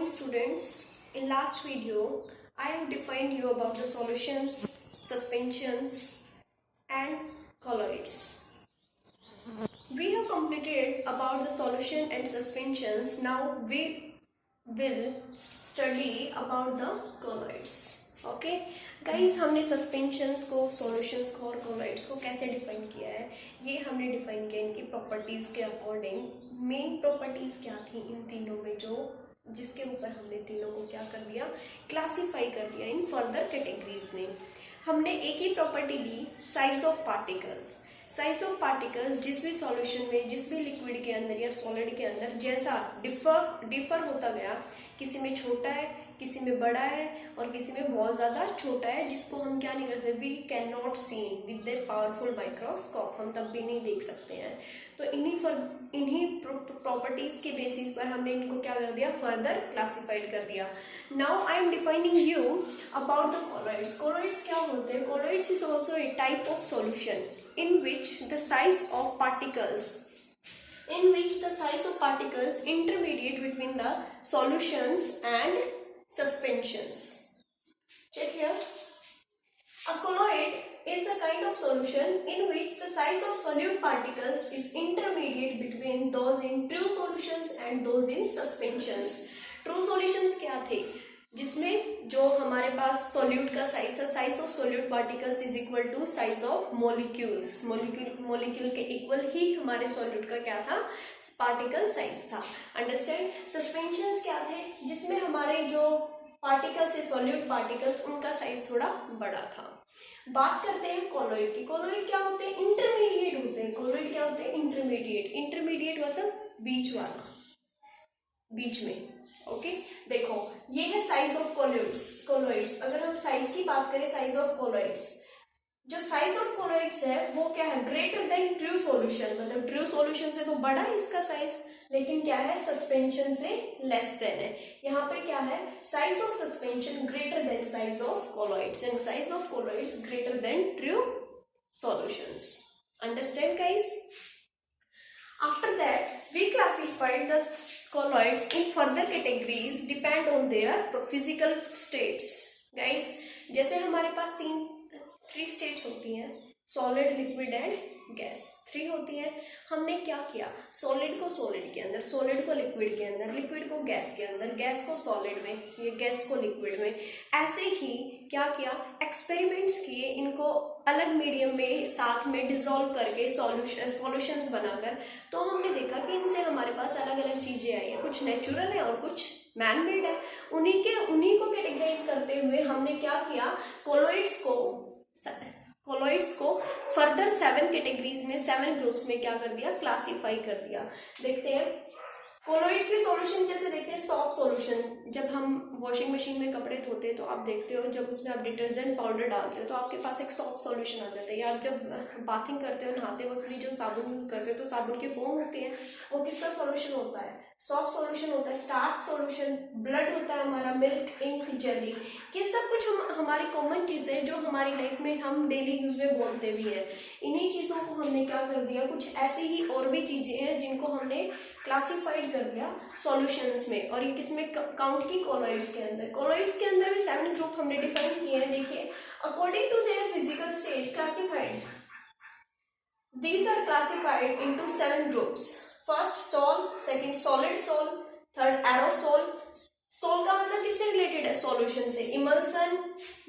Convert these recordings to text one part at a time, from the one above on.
students, in last video I have defined you about the solutions, suspensions and colloids. We have completed about the solution and suspensions. Now we will study about the colloids. Okay guys, हमने suspensions को, solutions को और colloids को कैसे define किया है, ये हमने डिफाइन किया इनकी प्रॉपर्टीज़ के अकॉर्डिंग। मेन प्रॉपर्टीज़ क्या थी इन तीनों में, जो जिसके ऊपर हमने तीनों को क्या कर दिया, क्लासीफाई कर दिया इन फर्दर कैटेगरीज में। हमने एक ही प्रॉपर्टी ली, size of particles. Size of particles जिस भी सॉल्यूशन में, जिस भी लिक्विड के अंदर या सॉलिड के अंदर जैसा डिफर होता गया, किसी में छोटा है, किसी में बड़ा है और किसी में बहुत ज़्यादा छोटा है, जिसको हम क्या नहीं कर सकते, we can not see with the powerful microscope, हम तब भी नहीं देख सकते हैं। तो इन्हीं प्रॉपर्टीज़ के बेसिस पर हमने इनको क्या कर दिया, फर्दर क्लासिफाइड कर दिया। Now I am defining you about the colloids. Colloids क्या होते हैं? Colloids is also a type of solution in which the size of particles intermediate between the solutions and suspensions. Check here. A colloid is a kind of solution in which the size of solute particles is intermediate between those in true solutions and those in suspensions. True solutions क्या थे? जिसमें जो हमारे पास solute का size है, size of solute particles is equal to size of molecules. Molecule के equal ही हमारे सॉल्यूट का क्या था, पार्टिकल साइज था। अंडरस्टैंड? सस्पेंशंस क्या थे? जिसमें हमारे जो पार्टिकल्स है, सॉल्यूट पार्टिकल्स, उनका साइज थोड़ा बड़ा था। बात करते हैं कोलॉइड की। कोलॉइड क्या होते हैं? इंटरमीडिएट होते हैं। कोलॉइड क्या होते हैं? इंटरमीडिएट। इंटरमीडिएट मतलब बीच वाला, बीच में। ओके देखो, ये है साइज ऑफ कोलॉइड्स। अगर हम साइज की बात करें, साइज ऑफ कोलॉइड्स, जो साइज ऑफ कोलॉइड्स है वो क्या है, ग्रेटर देन ट्रू सॉल्यूशन। मतलब ट्रू सॉल्यूशन से तो बड़ा है इसका साइज, लेकिन क्या है, सस्पेंशन से लेस देन है। यहाँ पे क्या है, size of suspension greater than size of colloids and size of colloids greater than true solutions. Understand guys? After that, we classified the colloids in further categories depend on their physical states. Guys, जैसे हमारे पास three states होती हैं, solid, liquid and gas. 3 होती हैं। हमने क्या किया, solid को सॉलिड के अंदर, सॉलिड को लिक्विड के अंदर, लिक्विड को गैस के अंदर, गैस को सॉलिड में, ये गैस को लिक्विड में, ऐसे ही क्या किया, एक्सपेरिमेंट्स किए, इनको अलग मीडियम में साथ में डिसॉल्व करके सॉल्यूशंस बनाकर। तो हमने देखा कि इनसे हमारे पास अलग अलग चीज़ें आई हैं, कुछ नेचुरल है और कुछ मैन मेड है। उन्हीं को कैटेगराइज करते हुए हमने क्या किया, कोलॉइड्स को फर्दर 7 कैटेगरीज में, 7 ग्रुप्स में क्या कर दिया, क्लासीफाई कर दिया। देखते हैं कोलॉइड्स के सॉल्यूशन। जैसे देखते हैं सॉफ्ट सॉल्यूशन, जब हम वॉशिंग मशीन में कपड़े धोते हैं तो आप देखते हो, जब उसमें आप डिटर्जेंट पाउडर डालते हो तो आपके पास एक सॉफ्ट सॉल्यूशन आ जाता है। या आप जब बाथिंग करते हो, नहाते वक्त भी जो साबुन यूज़ करते हो तो साबुन की फोम होती है, वो किसका सॉल्यूशन होता है, सॉफ्ट सॉल्यूशन होता है। स्टार्च सॉल्यूशन, ब्लड होता है हमारा, मिल्क, इंक, जेली, ये सब कुछ हमारी कॉमन चीज़ें जो हमारी लाइफ में हम डेली यूज़ में बोलते भी हैं। इन्हीं चीज़ों को हमने क्या कर दिया, कुछ ऐसी ही और भी चीज़ें हैं जिनको हमने क्लासीफाइड कर दिया सॉल्यूशंस में। और ये किसमें काउंट की, कोलॉइड्स के अंदर। कोलॉइड्स के अंदर भी 7 ग्रुप हमने डिफाइन किए हैं। देखिए, according to their physical state classified, these are classified into 7 groups. First sol, second solid sol, third aerosol. Sol का मतलब किससे रिलेटेड है, सॉल्यूशन से, emulsion.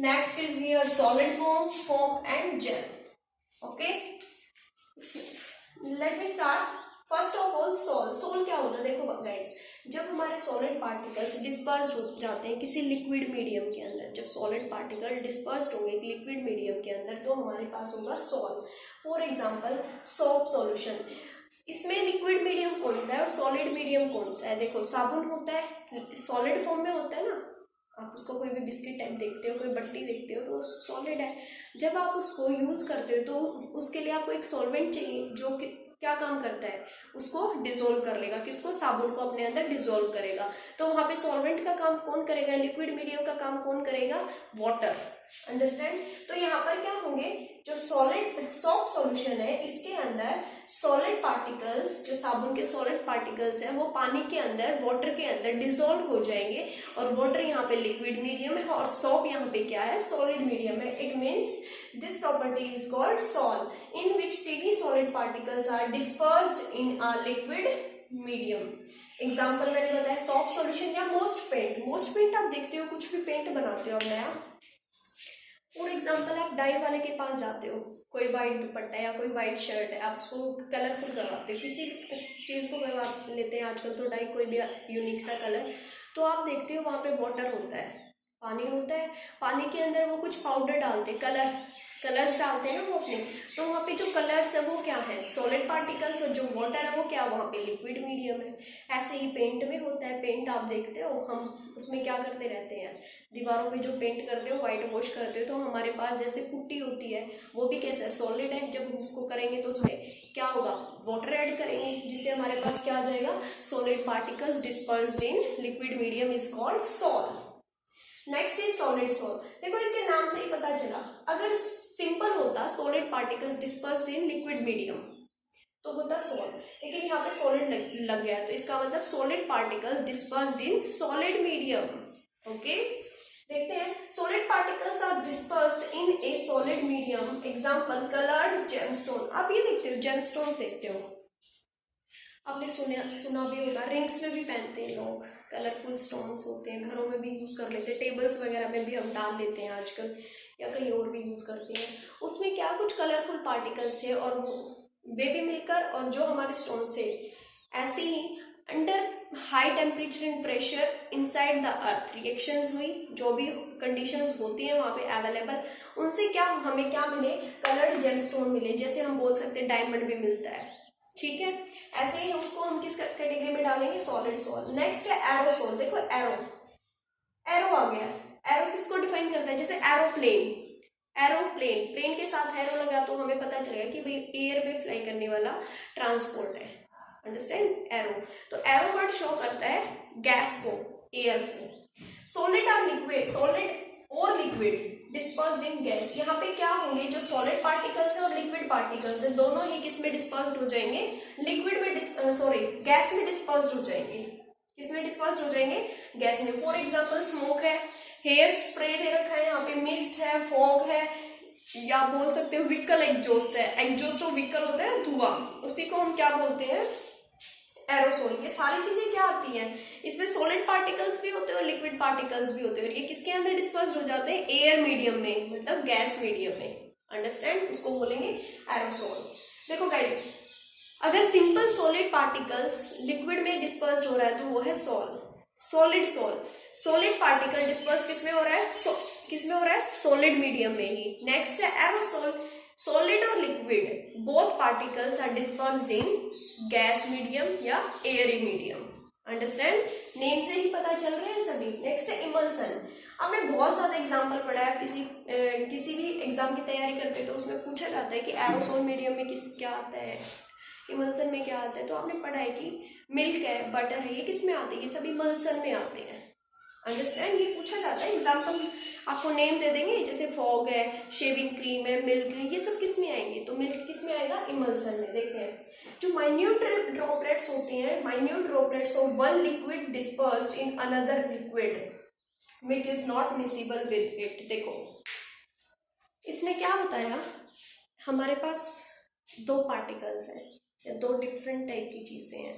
Next is here solid foam and gel. Okay, let me start. First of all sol क्या होता है? देखो guys, जब हमारे सॉलिड पार्टिकल्स डिस्पर्स हो जाते हैं किसी लिक्विड मीडियम के अंदर, जब सॉलिड पार्टिकल डिस्पर्स होंगे लिक्विड मीडियम के अंदर, तो हमारे पास होगा sol. For example soap solution. इसमें लिक्विड मीडियम कौन सा है और सॉलिड मीडियम कौन सा है? देखो, साबुन होता है, सॉलिड फॉर्म में होता है ना, आप उसको कोई भी बिस्किट टाइप देखते हो, कोई बट्टी देखते हो, तो वो सॉलिड है। जब आप उसको यूज़ करते हो तो उसके लिए आपको एक सॉल्वेंट चाहिए जो कि क्या काम करता है, उसको डिसॉल्व कर लेगा। किसको? साबुन को अपने अंदर डिसॉल्व करेगा। तो वहाँ पे सॉल्वेंट का काम कौन करेगा, लिक्विड मीडियम का काम कौन करेगा, वाटर। अंडरस्टैंड? तो यहाँ पर क्या होंगे, जो सॉफ्ट सॉल्यूशन है, इसके अंदर सॉलिड पार्टिकल्स, जो साबुन के सॉलिड पार्टिकल्स हैं वो पानी के अंदर, वाटर के अंदर डिसॉल्व हो जाएंगे, और वाटर यहाँ पे लिक्विड मीडियम है और सोप यहाँ पे क्या है, सॉलिड मीडियम है. It means this property is called sol, in which tiny solid particles are dispersed in a liquid medium. Example मैंने बताया सॉफ्ट सॉल्यूशन या मोस्ट पेंट. मोस्ट पेंट आप देखते हो, कुछ भी पेंट बनाते हो आप नया. फॉर एग्जाम्पल आप डाई वाले के पास जाते हो, कोई वाइट दुपट्टा या कोई वाइट शर्ट है, आप उसको कलरफुल करवाते हो, किसी भी चीज़ को करवा लेते हैं आजकल तो डाई, कोई भी यूनिक सा कलर. तो आप देखते हो वहाँ पे वाटर होता है, पानी होता है, पानी के अंदर वो कुछ पाउडर डालते हैं, कलर्स डालते हैं ना वो अपने. तो वहाँ पे जो कलर्स है वो क्या है, सॉलिड पार्टिकल्स, और जो वाटर है वो क्या, वहाँ पे लिक्विड मीडियम है. ऐसे ही पेंट में होता है. पेंट आप देखते हो, हम उसमें क्या करते रहते हैं, दीवारों पे जो पेंट करते हो, वाइट वॉश करते हो, तो हमारे पास जैसे पुट्टी होती है वो भी कैसा है, सॉलिड है. जब हम उसको करेंगे तो उसमें क्या होगा, वाटर ऐड करेंगे, जिससे हमारे पास क्या आ जाएगा, solid particles dispersed in liquid medium is called sol. Next is solid sol. देखो इसके नाम से ही पता चला, अगर सिंपल होता solid particles dispersed in liquid medium तो होता सॉल, लेकिन यहाँ पे सॉलिड लग गया, तो इसका मतलब solid particles dispersed in solid medium. Okay, देखते हैं. Solid particles are dispersed in a solid medium. Example coloured gemstone. आप ये देखते हो, जेमस्टोन्स देखते हो, आपने सुना भी होगा, रिंग्स में भी पहनते हैं लोग, कलरफुल स्टोन्स होते हैं, घरों में भी यूज़ कर लेते हैं, टेबल्स वगैरह में भी हम डाल लेते हैं आजकल, या कहीं और भी यूज़ करते हैं. उसमें क्या कुछ कलरफुल पार्टिकल्स थे, और वो वे भी मिलकर, और जो हमारे स्टोन्स थे, ऐसे ही under high temperature and pressure inside the earth reactions हुई, जो भी कंडीशंस होती हैं वहाँ पे अवेलेबल, उनसे क्या हमें क्या मिले, कलर्ड जेमस्टोन मिले. जैसे हम बोल सकते हैं डायमंड भी मिलता है, ठीक है. ऐसे ही उसको हम किस कैटेगरी में डालेंगे, सॉलिड सोल. नेक्स्ट है एरोसोल. देखो एरो आ गया. एरो किसको डिफाइन करता है, जैसे एरोप्लेन, प्लेन के साथ एरो लगा तो हमें पता चलेगा कि भाई एयर में फ्लाई करने वाला ट्रांसपोर्ट है. Understand, arrow. तो एरो वर्ड शो करता है गैस को, एयर को. सॉलिड और लिक्विड डिस्पर्स्ड इन गैस. यहाँ पे क्या होंगे, जो सॉलिड पार्टिकल्स है और लिक्विड पार्टिकल्स है, दोनों ही किस में डिस्पर्स्ड हो जाएंगे, लिक्विड में गैस में डिस्पर्स्ड हो जाएंगे. किस में डिस्पर्स्ड हो जाएंगे, गैस में. फॉर एग्जांपल स्मोक है, हेयर स्प्रे दे रखा है, यहाँ पे मिस्ट है, फॉग है, या बोल सकते हो व्हीकल एग्जॉस्ट है. एग्जॉस्ट ऑफ व्हीकल होता है धुआं, उसी को हम क्या बोलते हैं, एरोसोल. ये सारी चीजें क्या आती हैं, इसमें सॉलिड पार्टिकल्स भी होते हैं और लिक्विड पार्टिकल्स भी होते हैं, और ये किसके अंदर डिस्पर्स्ड हो जाते हैं, एयर मीडियम में, मतलब गैस मीडियम में. अंडरस्टैंड, उसको बोलेंगे एरोसोल. देखो गाइस, अगर सिंपल सॉलिड पार्टिकल्स लिक्विड में डिस्पर्स्ड हो रहा है तो वो है solid sol. Solid particle dispersed किसमें हो रहा है, सॉलिड मीडियम में ही. नेक्स्ट है एरोसोल. सॉलिड और liquid both particles are dispersed in gas medium या एयरी मीडियम. अंडरस्टैंड, नेम से ही पता चल रहे हैं सभी. नेक्स्ट है इमल्सन. आपने बहुत ज्यादा एग्जाम्पल पढ़ा है, किसी भी एग्जाम की तैयारी करते हैं तो उसमें पूछा जाता है कि एरोसोल मीडियम में क्या आता है, इमल्सन में क्या आता है. तो आपने पढ़ा है कि मिल्क है, बटर है, ये किस में आते हैं, ये सब इमल्सन में आते हैं. अंडरस्टैंड, ये पूछा जाता है. एग्जाम्पल आपको नेम दे देंगे, जैसे फॉग है, शेविंग क्रीम है, मिल्क है, ये सब किस में आएंगे, तो मिल्क किस में आएगा, इमल्सन में. देखते हैं, जो माइन्यूट ड्रॉपलेट्स होते हैं, minute droplets of one liquid dispersed in another liquid which is not miscible with it. देखो इसने क्या बताया, हमारे पास दो पार्टिकल्स हैं या दो डिफरेंट टाइप की चीजें हैं.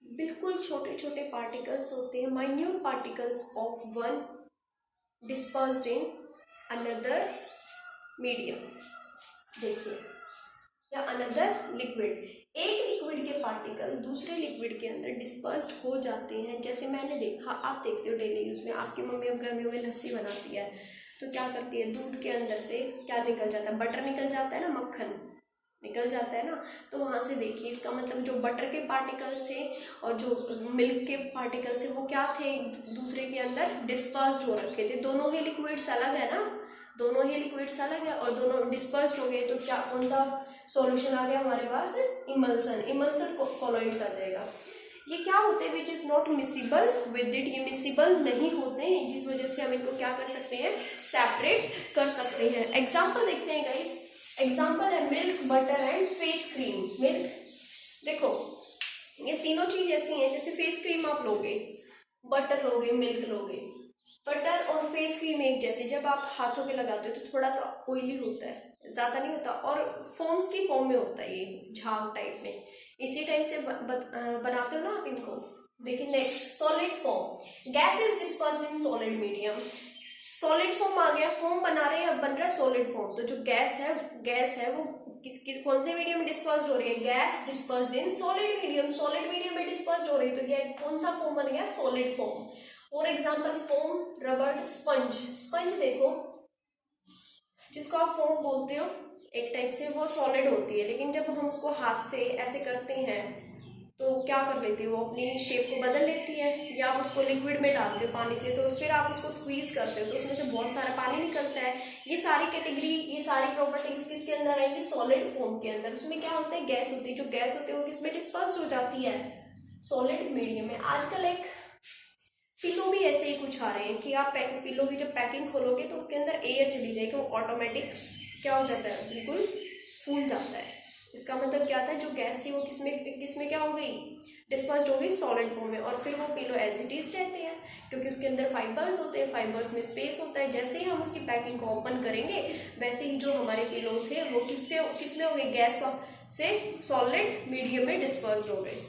बिल्कुल छोटे छोटे पार्टिकल्स होते हैं, minute particles of one dispersed in another medium. देखिए, या अनदर लिक्विड. एक लिक्विड के पार्टिकल दूसरे लिक्विड के अंदर डिस्पर्स्ड हो जाते हैं. जैसे मैंने देखा, आप देखते हो डेली यूज में, आपकी मम्मी अब गर्मियों में लस्सी बनाती है तो क्या करती है, दूध के अंदर से क्या निकल जाता है, बटर निकल जाता है ना, मक्खन निकल जाता है ना. तो वहाँ से देखिए, इसका मतलब जो बटर के पार्टिकल्स थे और जो मिल्क के पार्टिकल्स थे वो क्या थे, दूसरे के अंदर डिस्पर्स्ड हो रखे थे. दोनों ही लिक्विड्स अलग है ना, दोनों ही लिक्विड्स अलग है और दोनों डिस्पर्स्ड हो गए. तो क्या, कौन सा सॉल्यूशन आ गया हमारे पास, इमल्सन कोलोइड्स आ जाएगा. ये क्या होते हैं, which is not miscible with it. ये मिसिबल नहीं होते हैं, जिस वजह से हम इनको क्या कर सकते हैं, सेपरेट कर सकते हैं. एग्जाम्पल देखते हैं गाइस. एग्जाम्पल है milk, butter and face cream. Milk, देखो ये तीनों चीज ऐसी हैं, जैसे फेस क्रीम आप लोगे, बटर लोगे, मिल्क लोगे। बटर और फेस क्रीम एक जैसे, जब आप हाथों पे लगाते हो तो थोड़ा सा ऑयली होता है, ज्यादा नहीं होता, और फोम्स की फॉर्म में होता है, ये झाग टाइप में, इसी टाइप से बनाते हो ना आप इनको। देखिए next, solid form. Gas is dispersed in solid medium. Solid form आ गया, फॉर्म बना रहे हैं, अब बन रहा है सॉलिड फॉर्म। तो जो गैस है वो कौन से मीडियम में डिस्पर्स्ड हो रही है? Gas dispersed in solid medium. Solid medium में डिस्पर्स्ड हो रही है, तो क्या कौन सा फॉर्म बन गया? Solid form. For example foam, rubber, sponge. Sponge देखो, जिसको आप फोम बोलते हो एक टाइप से, वो सॉलिड होती है, लेकिन जब हम उसको हाथ से ऐसे करते हैं तो क्या कर लेती है, वो अपनी शेप को बदल लेती है। या आप उसको लिक्विड में डालते हो पानी से, तो फिर आप उसको स्क्वीज करते हो तो उसमें से बहुत सारा पानी निकलता है। ये सारी कैटेगरी, ये सारी प्रॉपर्टीज किसके अंदर आएंगी? सॉलिड फॉर्म के अंदर। उसमें क्या होता है? गैस होती है। जो गैस होती है वो किसमें डिस्पर्स हो जाती है? सॉलिड मीडियम में। आजकल एक पिलो भी ऐसे ही कुछ आ रहे हैं कि आप पिलो की जब पैकिंग खोलोगे तो उसके अंदर एयर चली जाएगी, वो ऑटोमेटिक क्या हो जाता है? बिल्कुल फूल जाता है। इसका मतलब क्या था? जो गैस थी वो किसमें क्या हो गई? डिस्पर्स्ड हो गई सॉलिड फॉर्म में। और फिर वो पिलो एज इट इज रहते हैं, क्योंकि उसके अंदर फाइबर्स होते हैं, फाइबर्स में स्पेस होता है। जैसे ही हम उसकी पैकिंग को ओपन करेंगे वैसे ही जो हमारे पिलो थे वो किसमें हो गए? गैस से सॉलिड मीडियम में डिस्पर्स्ड हो गए।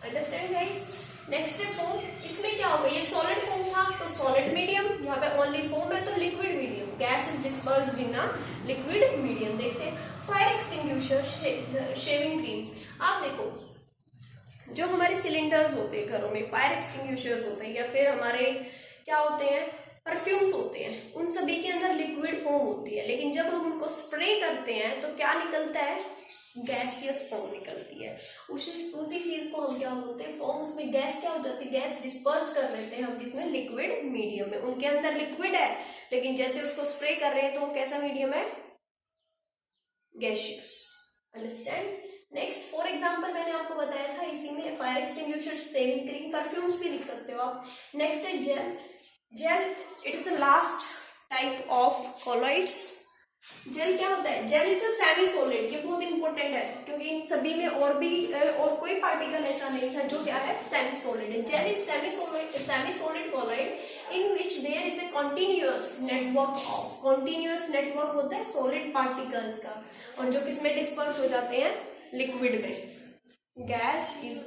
Understand guys? नेक्स्ट है फोम। इसमें क्या होगा? ये सॉलिड फोम था तो सॉलिड मीडियम, यहाँ पे ओनली फोम है तो liquid medium. Gas is dispersed in a liquid medium. देखते हैं फायर एक्सटिंग्विशर, शेविंग क्रीम। आप देखो, जो हमारे सिलेंडर्स होते हैं घरों में, फायर एक्सटिंग्विशर्स होते हैं, या फिर हमारे क्या होते हैं, परफ्यूम्स होते हैं, उन सभी के अंदर लिक्विड फॉर्म होती है, लेकिन जब हम उनको स्प्रे करते हैं तो क्या निकलता है? गैसियस फॉर्म निकलती है। उसी चीज को हम क्या बोलते हैं? फॉर्म। उसमें गैस क्या हो जाती है? गैस डिस्पर्स कर लेते हैं हम किसमें? लिक्विड मीडियम में। उनके अंदर लिक्विड है, लेकिन जैसे उसको स्प्रे कर रहे हैं तो वो कैसा मीडियम है? Gaseous. Understand? Next, for example मैंने आपको बताया था इसी में, fire extinguisher, shaving cream, perfumes भी लिख सकते हो आप। नेक्स्ट है gel. Gel, it is the last type of colloids. Gel क्या होता है? Gel is the semi solid. ये बहुत इंपॉर्टेंट है, क्योंकि इन सभी में और कोई पार्टिकल ऐसा नहीं था जो क्या है? सेमी सॉलिड है। Gel is semi solid colloid in which there is a continuous network of. Continuous network होता है सॉलिड पार्टिकल्स का, और जो किसमें डिस्पर्स हो जाते हैं? लिक्विड में। Gas is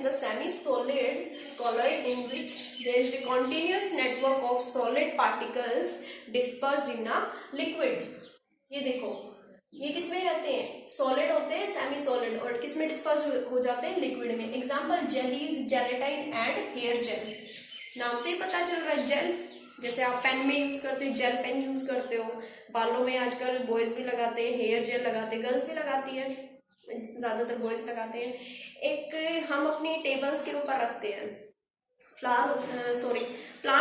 a semi-solid colloid in which there is a continuous network of solid particles dispersed in a liquid. ये देखो, ये किसमें रहते हैं? सॉलिड होते हैं, सेमी सॉलिड, और किसमें डिस्पर्स हो जाते हैं? लिक्विड में। Example jellies, gelatine and hair gel. नाम से ही पता चल रहा है जेल। जैसे आप पेन में यूज करते हो, जेल पेन यूज करते हो, बालों में आजकल बॉयज भी लगाते हैं, हेयर जेल लगाते हैं, गर्ल्स भी लगाती है, ज्यादातर बॉयज लगाते हैं। एक हम अपनी टेबल्स के ऊपर रखते हैं, प्लांट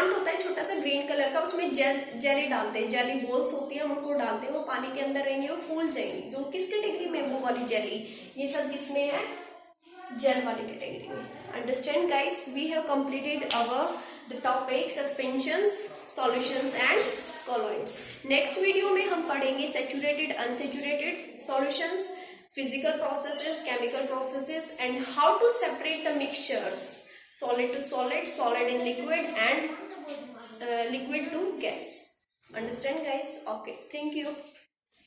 होता है छोटा सा ग्रीन कलर का, उसमें जेली डालते हैं, जेली बॉल्स होती है, हम उनको डालते हैं, वो पानी के अंदर रहेंगे, वो फूल जाएंगी। जो किस कैटेगरी में? वो वाली जेली। ये सब किसमें है? जेल वाली कैटेगरी में। Understand guys? We have completed the topic suspensions, solutions and colloids. Next video में हम पढ़ेंगे saturated, unsaturated solutions, physical processes, chemical processes, and how to separate the mixtures, solid to solid, solid in liquid, and liquid to gas. Understand guys? Okay, thank you.